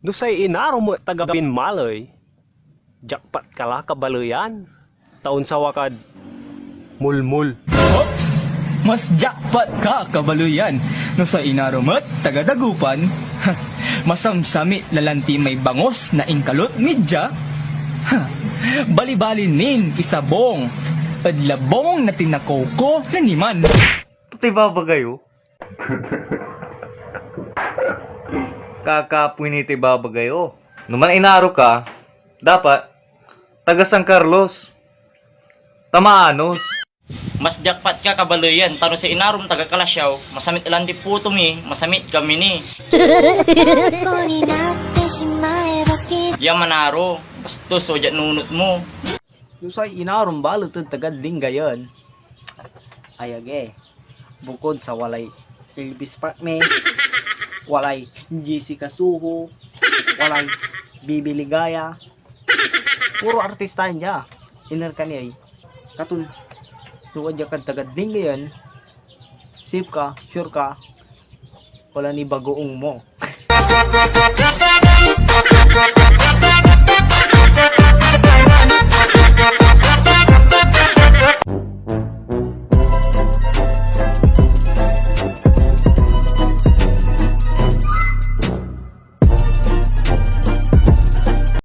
No say inaro mo taga Binmaloy, jackpot kala kabaluyan. Taon sa wakad, mulmul. Ops! Mas jackpot ka, kabaluyan. No sa inarumat, taga-dagupan, masamsamit lalanti may bangos na ingkalot midya. Bali-bali nin isabong, adlabong na tinakoko na niman. Tuti ba bagayo? Kakapoy ni ti babagayo. Numan inaro ka, dapat taga San Carlos. Tamaanos. Mas jackpot ka kabaluyan, tano sa inarum taga Kalasyaw, masamit lang di puto mi, masamit kami ni. Yang manaro, bastos o dyan nunot mo. Yusay inarom balutod tagad gayon. Ayage. Bukod sa walay Elvis Patme, walay Jessica Suho, walay Bibi Ligaya. Puro artista niya. Iner kaniyay. Katun tuwa dya kad tagad gayon. Sip ka, sure ka. Wala ni bagoong mo.